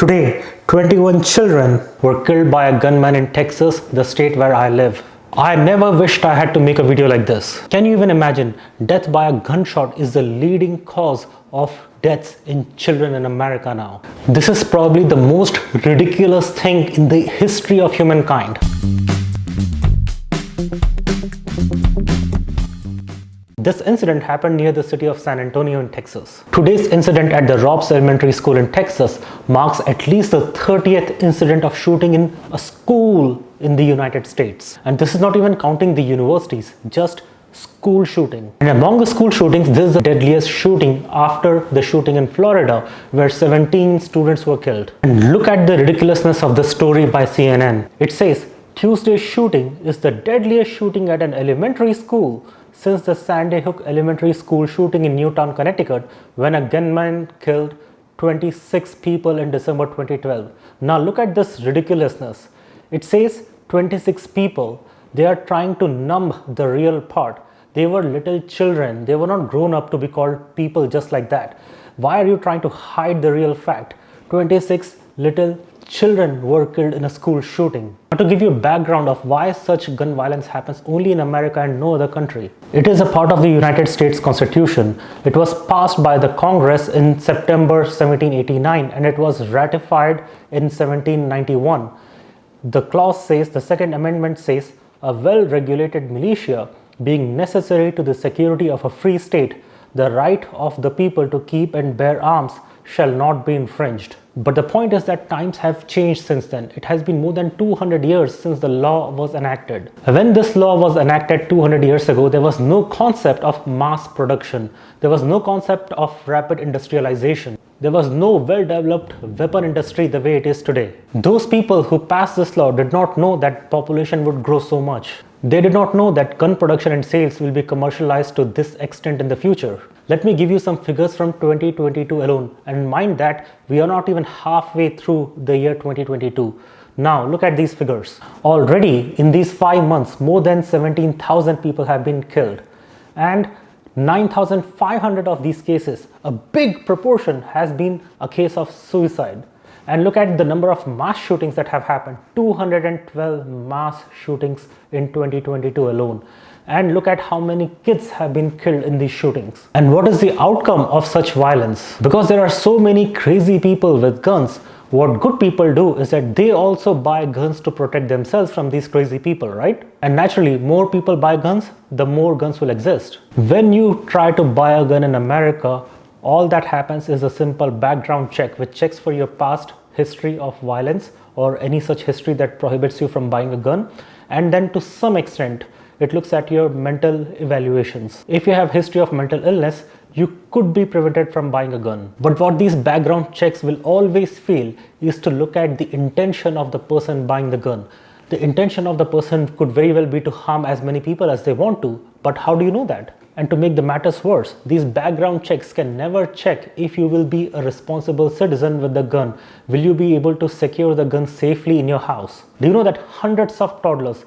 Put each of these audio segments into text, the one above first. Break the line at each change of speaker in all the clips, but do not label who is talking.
Today, 21 children were killed by a gunman in Texas, the state where I live. I never wished I had to make a video like this. Can you even imagine? Death by a gunshot is the leading cause of deaths in children in America now. This is probably the most ridiculous thing in the history of humankind. This incident happened near the city of San Antonio in Texas. Today's incident at the Robs Elementary School in Texas marks at least the 30th incident of shooting in a school in the United States. And this is not even counting the universities, just school shooting. And among the school shootings, this is the deadliest shooting after the shooting in Florida, where 17 students were killed. And look at the ridiculousness of the story by CNN. It says, Tuesday's shooting is the deadliest shooting at an elementary school since the Sandy Hook Elementary School shooting in Newtown, Connecticut, when a gunman killed 26 people in December 2012. Now look at this ridiculousness. It says 26 people. They are trying to numb the real part. They were little children. They were not grown up to be called people just like that. Why are you trying to hide the real fact? 26 little children were killed in a school shooting. Now, to give you a background of why such gun violence happens only in America and no other country. It is a part of the United States Constitution. It was passed by the Congress in September 1789 and it was ratified in 1791. The clause says, the Second Amendment says, a well-regulated militia being necessary to the security of a free state, the right of the people to keep and bear arms shall not be infringed. But the point is that times have changed since then. It has been more than 200 years since the law was enacted. When this law was enacted 200 years ago, there was no concept of mass production. There was no concept of rapid industrialization. There was no well-developed weapon industry the way it is today. Those people who passed this law did not know that population would grow so much. They did not know that gun production and sales will be commercialized to this extent in the future. Let me give you some figures from 2022 alone, and mind that we are not even halfway through the year 2022. Now look at these figures. Already in these 5 months, more than 17,000 people have been killed, and 9,500 of these cases, a big proportion, has been a case of suicide. And look at the number of mass shootings that have happened. 212 mass shootings in 2022 alone. And look at how many kids have been killed in these shootings. And what is the outcome of such violence? Because there are so many crazy people with guns, what good people do is that they also buy guns to protect themselves from these crazy people, right? And naturally, more people buy guns, the more guns will exist. When you try to buy a gun in America, all that happens is a simple background check, which checks for your past history of violence or any such history that prohibits you from buying a gun. And then to some extent, it looks at your mental evaluations. If you have history of mental illness, you could be prevented from buying a gun. But what these background checks will always fail is to look at the intention of the person buying the gun. The intention of the person could very well be to harm as many people as they want to, but how do you know that? And to make the matters worse, these background checks can never check if you will be a responsible citizen with the gun. Will you be able to secure the gun safely in your house? Do you know that hundreds of toddlers,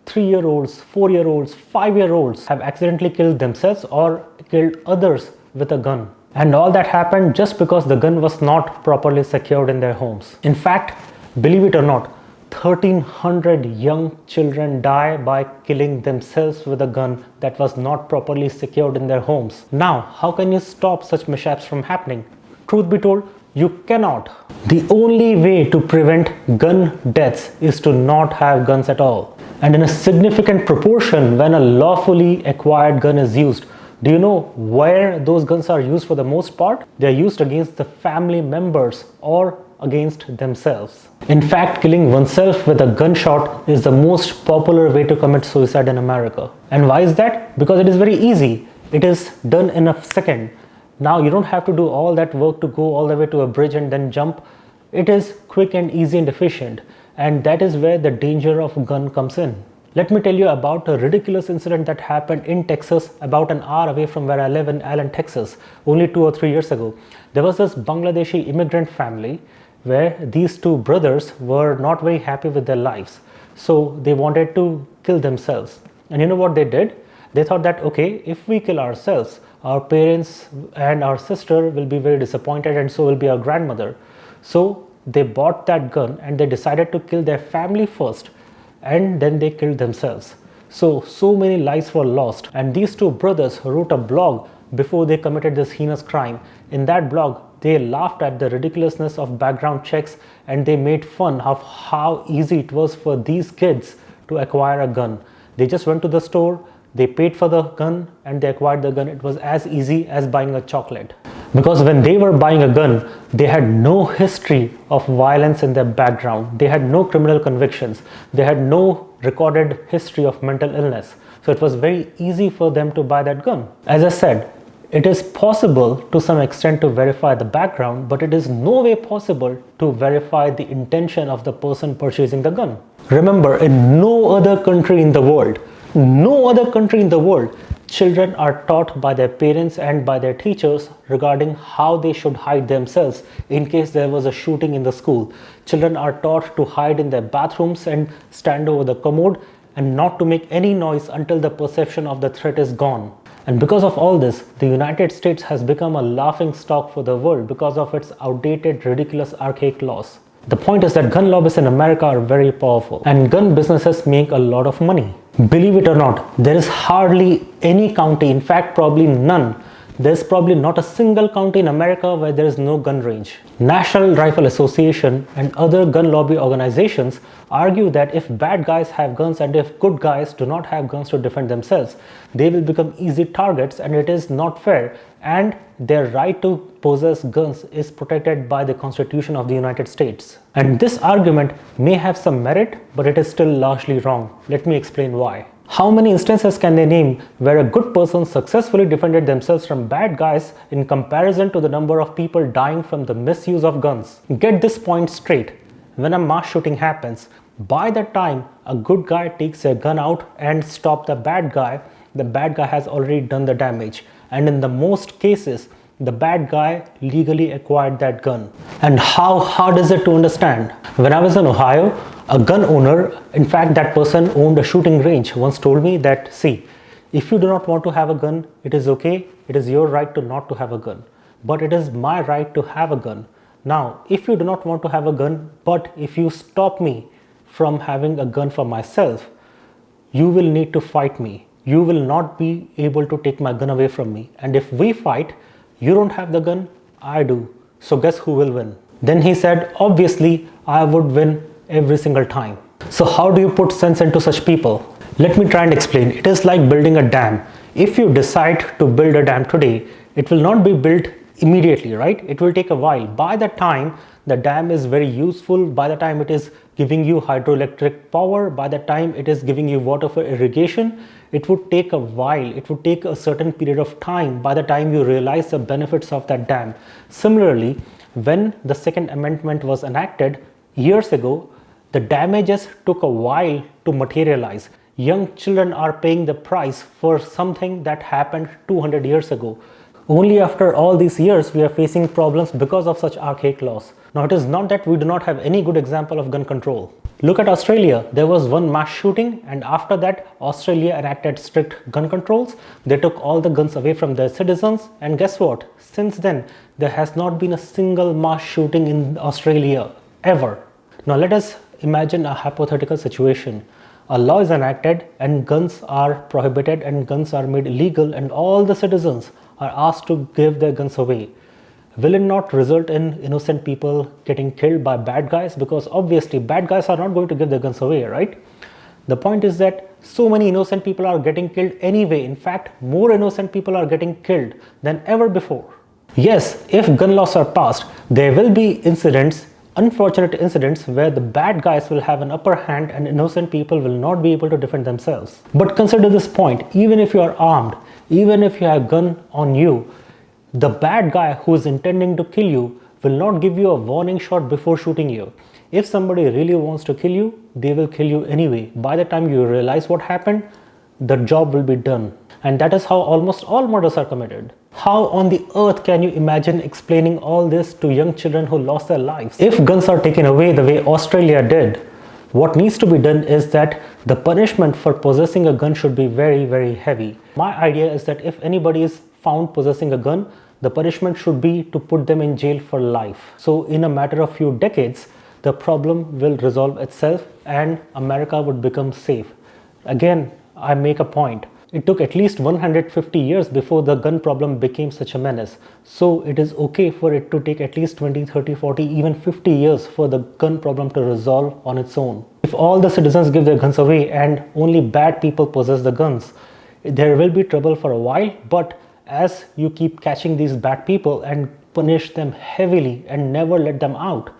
3-year-olds, 4-year-olds, 5-year-olds have accidentally killed themselves or killed others with a gun? And all that happened just because the gun was not properly secured in their homes. In fact, believe it or not, 1,300 young children die by killing themselves with a gun that was not properly secured in their homes. Now, how can you stop such mishaps from happening? Truth be told, you cannot. The only way to prevent gun deaths is to not have guns at all. And in a significant proportion, when a lawfully acquired gun is used, do you know where those guns are used for the most part? They are used against the family members or against themselves. In fact, killing oneself with a gunshot is the most popular way to commit suicide in America. And why is that? Because it is very easy. It is done in a second. Now you don't have to do all that work to go all the way to a bridge and then jump. It is quick and easy and efficient. And that is where the danger of a gun comes in. Let me tell you about a ridiculous incident that happened in Texas about an hour away from where I live in Allen, Texas, only 2 or 3 years ago. There was this Bangladeshi immigrant family where these two brothers were not very happy with their lives. So they wanted to kill themselves. And you know what they did? They thought that, okay, if we kill ourselves, our parents and our sister will be very disappointed, and so will be our grandmother. So they bought that gun and they decided to kill their family first, and then they killed themselves. So many lives were lost. And these two brothers wrote a blog before they committed this heinous crime. In that blog, they laughed at the ridiculousness of background checks, and they made fun of how easy it was for these kids to acquire a gun. They just went to the store, they paid for the gun, and they acquired the gun. It was as easy as buying a chocolate. Because when they were buying a gun, they had no history of violence in their background. They had no criminal convictions. They had no recorded history of mental illness. So it was very easy for them to buy that gun. As I said, it is possible to some extent to verify the background, but it is no way possible to verify the intention of the person purchasing the gun. Remember, in no other country in the world, children are taught by their parents and by their teachers regarding how they should hide themselves in case there was a shooting in the school. Children are taught to hide in their bathrooms and stand over the commode and not to make any noise until the perception of the threat is gone. And because of all this, the United States has become a laughing stock for the world because of its outdated, ridiculous, archaic laws. The point is that gun lobbyists in America are very powerful, and gun businesses make a lot of money. Believe it or not, there is hardly any county, in fact probably none. There's probably not a single county in America where there is no gun range. National Rifle Association and other gun lobby organizations argue that if bad guys have guns and if good guys do not have guns to defend themselves, they will become easy targets, and it is not fair, and their right to possess guns is protected by the Constitution of the United States. And this argument may have some merit, but it is still largely wrong. Let me explain why. How many instances can they name where a good person successfully defended themselves from bad guys in comparison to the number of people dying from the misuse of guns? Get this point straight. When a mass shooting happens, by the time a good guy takes a gun out and stops the bad guy has already done the damage. And in the most cases, the bad guy legally acquired that gun. And how hard is it to understand? When I was in Ohio, a gun owner, in fact that person owned a shooting range, once told me that, see, if you do not want to have a gun, it is okay, it is your right to not to have a gun. But it is my right to have a gun. Now, if you do not want to have a gun, but if you stop me from having a gun for myself, you will need to fight me. You will not be able to take my gun away from me. And if we fight, you don't have the gun, I do. So guess who will win? Then he said, obviously, I would win every single time. So how do you put sense into such people? Let me try and explain. It is like building a dam. If you decide to build a dam today, it will not be built immediately, right? It will take a while. By the time the dam is very useful, by the time it is giving you hydroelectric power, by the time it is giving you water for irrigation, it would take a while. It would take a certain period of time by the time you realize the benefits of that dam. Similarly, when the Second Amendment was enacted years ago, the damages took a while to materialize. Young children are paying the price for something that happened 200 years ago. Only after all these years we are facing problems because of such archaic laws. Now, it is not that we do not have any good example of gun control. Look at Australia. There was one mass shooting, and after that Australia enacted strict gun controls. They took all the guns away from their citizens, and guess what? Since then there has not been a single mass shooting in Australia ever. Now let us imagine a hypothetical situation. A law is enacted and guns are prohibited and guns are made illegal, and all the citizens are asked to give their guns away. Will it not result in innocent people getting killed by bad guys? Because obviously bad guys are not going to give their guns away, right? The point is that so many innocent people are getting killed anyway. In fact, more innocent people are getting killed than ever before. Yes, if gun laws are passed, there will be incidents, unfortunate incidents, where the bad guys will have an upper hand and innocent people will not be able to defend themselves. But consider this point, even if you are armed, even if you have a gun on you, the bad guy who is intending to kill you will not give you a warning shot before shooting you. If somebody really wants to kill you, they will kill you anyway. By the time you realize what happened, the job will be done. And that is how almost all murders are committed. How on the earth can you imagine explaining all this to young children who lost their lives? If guns are taken away the way Australia did, what needs to be done is that the punishment for possessing a gun should be very, very heavy. My idea is that if anybody is found possessing a gun, the punishment should be to put them in jail for life. So in a matter of few decades, the problem will resolve itself and America would become safe. Again, I make a point. It took at least 150 years before the gun problem became such a menace. So it is okay for it to take at least 20, 30, 40, even 50 years for the gun problem to resolve on its own. If all the citizens give their guns away and only bad people possess the guns, there will be trouble for a while, but as you keep catching these bad people and punish them heavily and never let them out,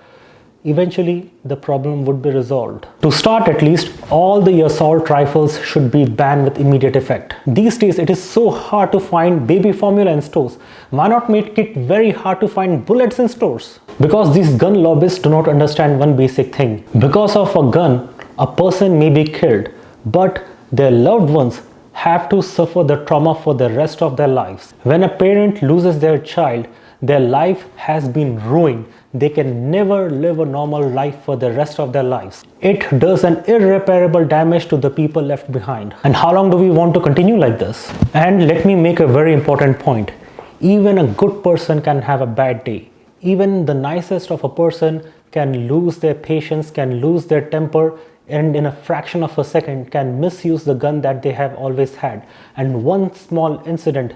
eventually the problem would be resolved. To start at least, all the assault rifles should be banned with immediate effect. These days it is so hard to find baby formula in stores. Why not make it very hard to find bullets in stores? Because these gun lobbyists do not understand one basic thing. Because of a gun, a person may be killed, but their loved ones have to suffer the trauma for the rest of their lives. When a parent loses their child, their life has been ruined. They can never live a normal life for the rest of their lives. It does an irreparable damage to the people left behind. And how long do we want to continue like this? And let me make a very important point. Even a good person can have a bad day. Even the nicest of a person can lose their patience, can lose their temper, and in a fraction of a second can misuse the gun that they have always had. And one small incident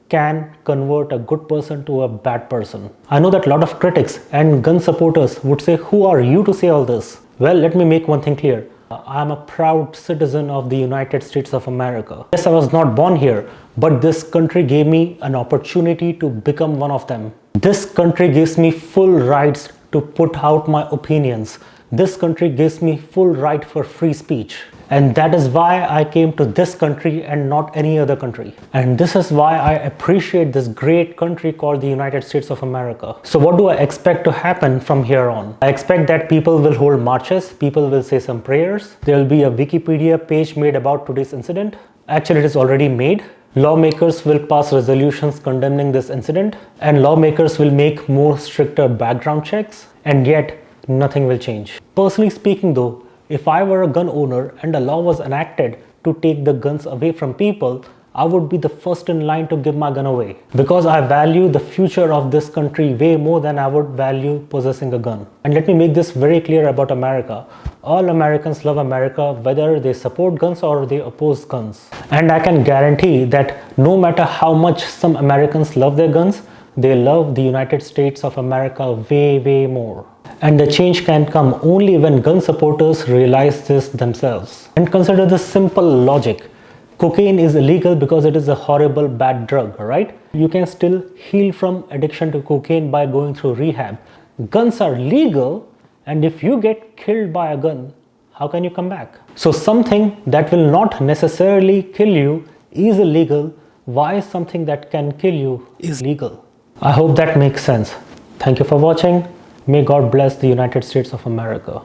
can convert a good person to a bad person. I know that a lot of critics and gun supporters would say, who are you to say all this? Well, let me make one thing clear. I am a proud citizen of the United States of America. Yes, I was not born here, but this country gave me an opportunity to become one of them. This country gives me full rights to put out my opinions. This country gives me full right for free speech. And that is why I came to this country and not any other country. And this is why I appreciate this great country called the United States of America. So what do I expect to happen from here on? I expect that people will hold marches, people will say some prayers. There will be a Wikipedia page made about today's incident. Actually, it is already made. Lawmakers will pass resolutions condemning this incident, and lawmakers will make more stricter background checks, and yet nothing will change. Personally speaking though, if I were a gun owner and a law was enacted to take the guns away from people, I would be the first in line to give my gun away. Because I value the future of this country way more than I would value possessing a gun. And let me make this very clear about America. All Americans love America, whether they support guns or they oppose guns. And I can guarantee that no matter how much some Americans love their guns, they love the United States of America way, way more. And the change can come only when gun supporters realize this themselves. And consider this simple logic. Cocaine is illegal because it is a horrible bad drug, right? You can still heal from addiction to cocaine by going through rehab. Guns are legal, and if you get killed by a gun, how can you come back? So something that will not necessarily kill you is illegal. Why something that can kill you is legal? I hope that makes sense. Thank you for watching. May God bless the United States of America.